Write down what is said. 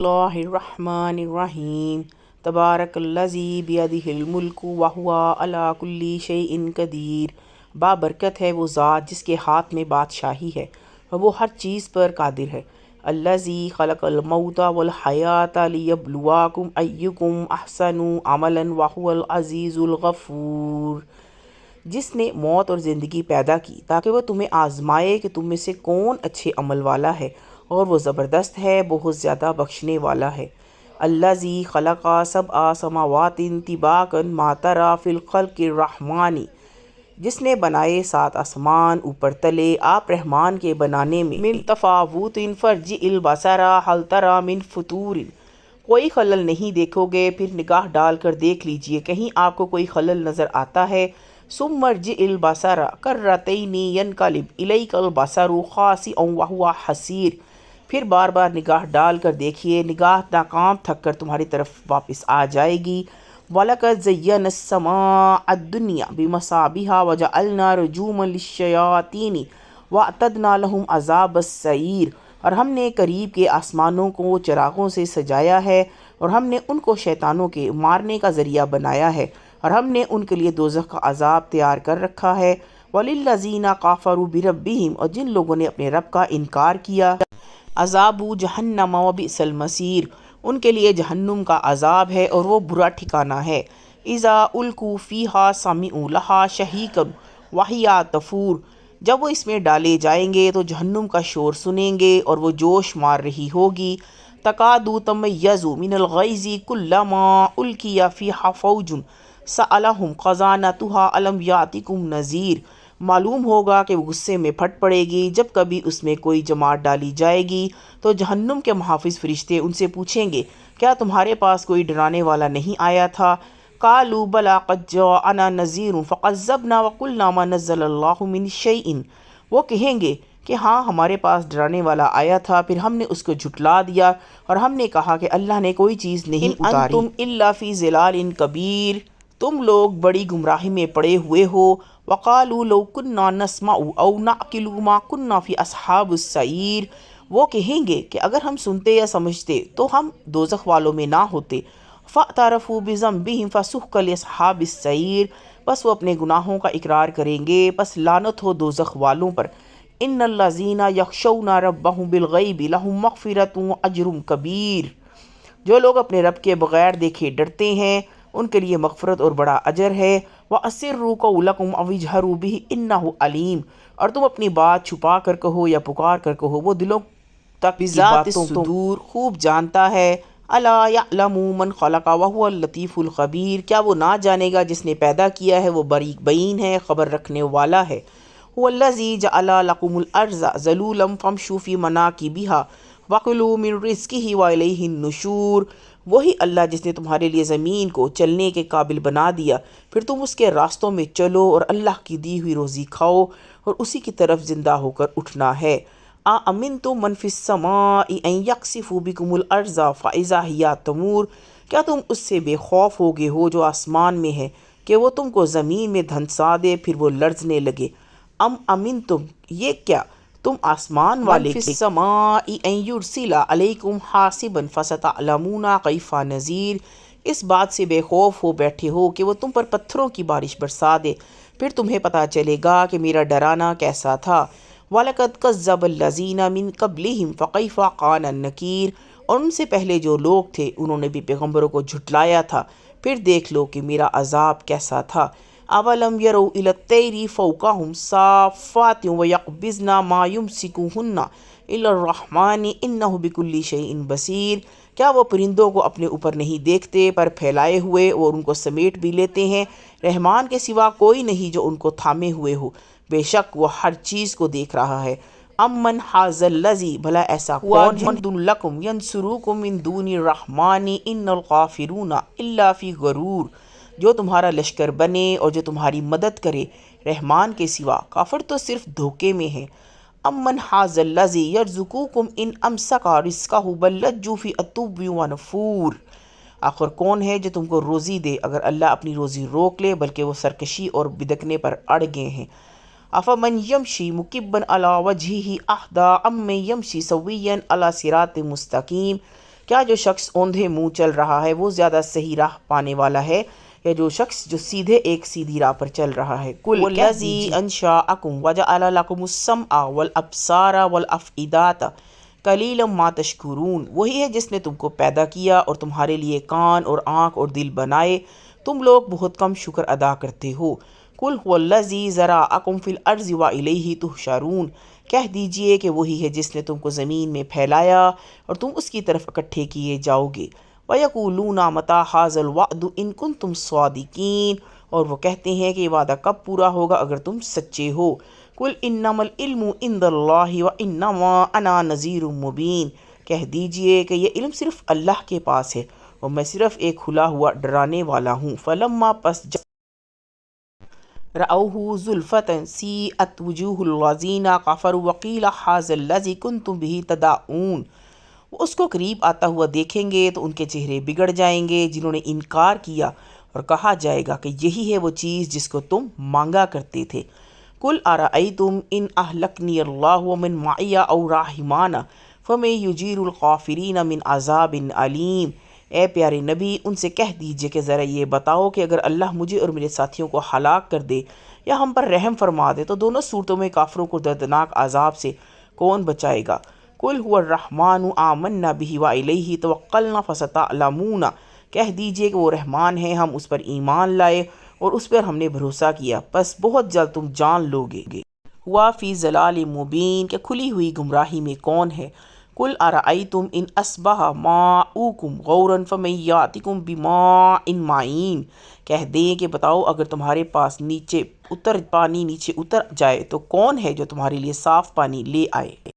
اللہ الرحمن الرحیم تبارک الذی بیدہ الملک وہو علی کل شیء قدیر۔ بابرکت ہے وہ ذات جس کے ہاتھ میں بادشاہی ہے اور وہ ہر چیز پر قادر ہے۔ الذی خلق الموت والحیاۃ لیبلوکم ایکم احسن عملا وہو العزیز الغفور۔ جس نے موت اور زندگی پیدا کی تاکہ وہ تمہیں آزمائے کہ تم میں سے کون اچھے عمل والا ہے، اور وہ زبردست ہے، بہت زیادہ بخشنے والا ہے۔ الذی خلق سبع سماوات طباقا ما تری فی الخلق الرحمن۔ جس نے بنائے 7 آسمان اوپر تلے آپ رحمان کے بنانے میں۔ من تفاوت فارجع البصر هل تری من فطور۔ کوئی خلل نہیں دیکھو گے، پھر نگاہ ڈال کر دیکھ لیجئے کہیں آپ کو کوئی خلل نظر آتا ہے۔ ثم ارجع البصر کرتین ینقلب الیک البصر خاسئا وہو حسیر۔ پھر بار بار نگاہ ڈال کر دیکھیے، نگاہ ناکام تھک کر تمہاری طرف واپس آ جائے گی۔ وَلَقَدْ زَيَّنَّا السَّمَاءَ الدُّنْيَا بِمَصَابِيحَ وَجَعَلْنَا رُجُومًا لِلشَّيَاطِينِ وَأَعْتَدْنَا لَهُمْ عَذَابَ السَّعِيرِ۔ اور ہم نے قریب کے آسمانوں کو چراغوں سے سجایا ہے، اور ہم نے ان کو شیطانوں کے مارنے کا ذریعہ بنایا ہے، اور ہم نے ان کے لیے دوزخ کا عذاب تیار کر رکھا ہے۔ وَلِلَّذِينَ كَفَرُوا بِرَبِّهِمْ۔ اور جن لوگوں نے اپنے رب کا انکار کیا، عذاب جہنم وبئس المصیر۔ ان کے لیے جہنم کا عذاب ہے اور وہ برا ٹھکانہ ہے۔ اذا القوا فیہا سمعوا لہا شہیقا وہی تفور۔ جب وہ اس میں ڈالے جائیں گے تو جہنم کا شور سنیں گے اور وہ جوش مار رہی ہوگی۔ تکاد تمیز من الغیظ کلما القی فیہا فوج سألہم خزانتہا الم یأتکم نذیر۔ معلوم ہوگا کہ وہ غصے میں پھٹ پڑے گی جب کبھی اس میں کوئی جماعت ڈالی جائے گی تو جہنم کے محافظ فرشتے ان سے پوچھیں گے، کیا تمہارے پاس کوئی ڈرانے والا نہیں آیا تھا؟ قالوا بلی قد جاءنا نذیر فکذبنا وقلنا ما نزل اللہ من شیء۔ وہ کہیں گے کہ ہاں ہمارے پاس ڈرانے والا آیا تھا، پھر ہم نے اس کو جھٹلا دیا اور ہم نے کہا کہ اللہ نے کوئی چیز نہیں اتاری۔ ان انتم الا فی ضلال کبیر۔ تم لوگ بڑی گمراہی میں پڑے ہوئے ہو۔ وقالوا لو كنا نسمع او نعقل ما كنا في اصحاب السعیر۔ وہ کہیں گے کہ اگر ہم سنتے یا سمجھتے تو ہم دوزخ والوں میں نہ ہوتے۔ فاعترفوا بذنبهم فسحقا لاصحاب السعیر۔ بس وہ اپنے گناہوں کا اقرار کریں گے، بس لعنت ہو دوزخ والوں پر۔ ان الذین یخشون ربهم بالغیب لهم مغفرۃ واجر کبیر۔ جو لوگ اپنے رب کے بغیر دیکھے ڈرتے ہیں ان کے لیے مغفرت اور بڑا اجر ہے۔ وَأَسِرُّوا قَوْلَكُمْ أَوِ اجْهَرُوا بِهِ إِنَّهُ عَلِيمٌ۔ اور تم اپنی بات چھپا کر کہو یا پکار کر کہو، وہ دلوں تک کی باتوں کو خوب جانتا ہے۔ الا یعلم من خلق وهو اللطیف الخبیر۔ کیا وہ نہ جانے گا جس نے پیدا کیا ہے، وہ باریک بین ہے، خبر رکھنے والا ہے۔ هو الذی جعل لکم الارض ذلولا فامشوا فی مناکبها وکلوا من رزقہ والیہ النشور۔ وہی اللہ جس نے تمہارے لیے زمین کو چلنے کے قابل بنا دیا، پھر تم اس کے راستوں میں چلو اور اللہ کی دی ہوئی روزی کھاؤ اور اسی کی طرف زندہ ہو کر اٹھنا ہے۔ اَأَمِنْتُم مَّن فِي السَّمَاءِ أَن يَخْسِفَ بِكُمُ الْأَرْضَ فَإِذَا هِيَ تَمُورُ۔ کیا تم اس سے بے خوف ہوگے ہو جو آسمان میں ہے کہ وہ تم کو زمین میں دھنسا دے پھر وہ لرزنے لگے؟ ام امنتم، یہ کیا تم آسمان والے فی السماء ان یرسل علیکم حاصبا فستعلمون کیف نذیر۔ اس بات سے بے خوف ہو بیٹھے ہو کہ وہ تم پر پتھروں کی بارش برسا دے، پھر تمہیں پتہ چلے گا کہ میرا ڈرانا کیسا تھا۔ وَلَقَدْ كَذَّبَ الَّذِينَ مِن قَبْلِهِمْ فَكَيْفَ كَانَ نَكِيرِ۔ اور ان سے پہلے جو لوگ تھے انہوں نے بھی پیغمبروں کو جھٹلایا تھا، پھر دیکھ لو کہ میرا عذاب کیسا تھا۔ اَوَلَمْ يَرَوْا إِلَى الطَّيْرِ فَوْقَهُمْ صَافَّاتٍ وَيَقْبِضْنَ مَا يُمْسِكُهُنَّ إِلَّا الرَّحْمَنُ إِنَّهُ بِكُلِّ شَيْءٍ بَصِيرٌ۔ کیا وہ پرندوں کو اپنے اوپر نہیں دیکھتے، پر پھیلائے ہوئے اور ان کو سمیٹ بھی لیتے ہیں؟ رحمان کے سوا کوئی نہیں جو ان کو تھامے ہوئے ہو، بے شک وہ ہر چیز کو دیکھ رہا ہے۔ امن ھذا الذی، بھلا ایسا کون ہے، جند لکم ینصرکم من دون الرحمن ان الکافرون الا فی غرور، جو تمہارا لشکر بنے اور جو تمہاری مدد کرے رحمان کے سوا، کافر تو صرف دھوکے میں ہیں۔ امن ھذا الذی یرزقکم ان امسک رزقہ بل لجوا فی عتو ونفور۔ آخر کون ہے جو تم کو روزی دے اگر اللہ اپنی روزی روک لے، بلکہ وہ سرکشی اور بدکنے پر اڑ گئے ہیں۔ افمن یمشی مکبا علی وجہہ اہدی امن یمشی سویا علی صراط مستقیم۔ کیا جو شخص اوندھے منہ چل رہا ہے وہ زیادہ صحیح راہ پانے والا ہے یا جو شخص جو سیدھی راہ پر چل رہا ہے؟ قل والذی انشأکم وجعل لکم السمع والابصار والافئدۃ قلیلا ما تشکرون، وہی ہے جس نے تم کو پیدا کیا اور تمہارے لیے کان اور آنکھ اور دل بنائے، تم لوگ بہت کم شکر ادا کرتے ہو۔ قل هو الذی ذرأکم فی الارض والیہ تحشرون، کہہ دیجئے کہ وہی ہے جس نے تم کو زمین میں پھیلایا اور تم اس کی طرف اکٹھے کیے جاؤ گے۔ وَيَقُولُونَ مَتَىٰ هَٰذَا الْوَعْدُ إِن كُنتُمْ صَادِقِينَ، اور وہ کہتے ہیں کہ یہ وعدہ کب پورا ہوگا اگر تم سچے ہو۔ قُلْ إِنَّمَا الْعِلْمُ عِندَ اللَّهِ وَإِنَّمَا أَنَا نَذِيرٌ مُّبِينٌ، کہہ دیجئے کہ یہ علم صرف اللہ کے پاس ہے اور میں صرف ایک کھلا ہوا ڈرانے والا ہوں۔ فَلَمَّا پس جب رَأَوْهُ زُلْفَةً سِیئَتْ وُجُوهُ الَّذِینَ کَفَرُوا وَقِیلَ هَٰذَا الَّذِی کُنتُم بِهِ تَدَعُونَ، وہ اس کو قریب آتا ہوا دیکھیں گے تو ان کے چہرے بگڑ جائیں گے جنہوں نے انکار کیا، اور کہا جائے گا کہ یہی ہے وہ چیز جس کو تم مانگا کرتے تھے۔ قُلْ أَرَأَیْتُمْ إِنْ أَهْلَکَنِیَ اللَّهُ وَمَن مَّعِیَ أَوْ رَحِمَانَ فَمَن یُجِیرُ الْکَافِرِینَ مِنْ عَذَابٍ أَلِیمٍ، اے پیارے نبی ان سے کہہ دیجئے کہ ذرا یہ بتاؤ کہ اگر اللہ مجھے اور میرے ساتھیوں کو ہلاک کر دے یا ہم پر رحم فرما دے تو دونوں صورتوں میں کافروں کو دردناک عذاب سے کون بچائے گا؟ قُلْ هُوَ الرَّحْمَٰنُ آمَنَّا بِهِ وَإِلَیْهِ تَوَکَّلْنَا فَسَتَعْلَمُونَ، کہہ دیجئے کہ وہ رحمان ہے، ہم اس پر ایمان لائے اور اس پر ہم نے بھروسہ کیا، پس بہت جلد تم جان لو گے۔ ہوا فی ضلال مبین، کہ کھلی ہوئی گمراہی میں کون ہے؟ قُلْ أَرَأَیْتُمْ إِنْ أَصْبَحَ مَاؤُکُمْ غَوْرًا فَمَن یَأْتِکُم بِمَاءٍ مَّعِین، کہہ دیں کہ بتاؤ اگر تمہارے پاس پانی نیچے اتر جائے تو کون ہے جو تمہارے لیے صاف پانی لے آئے؟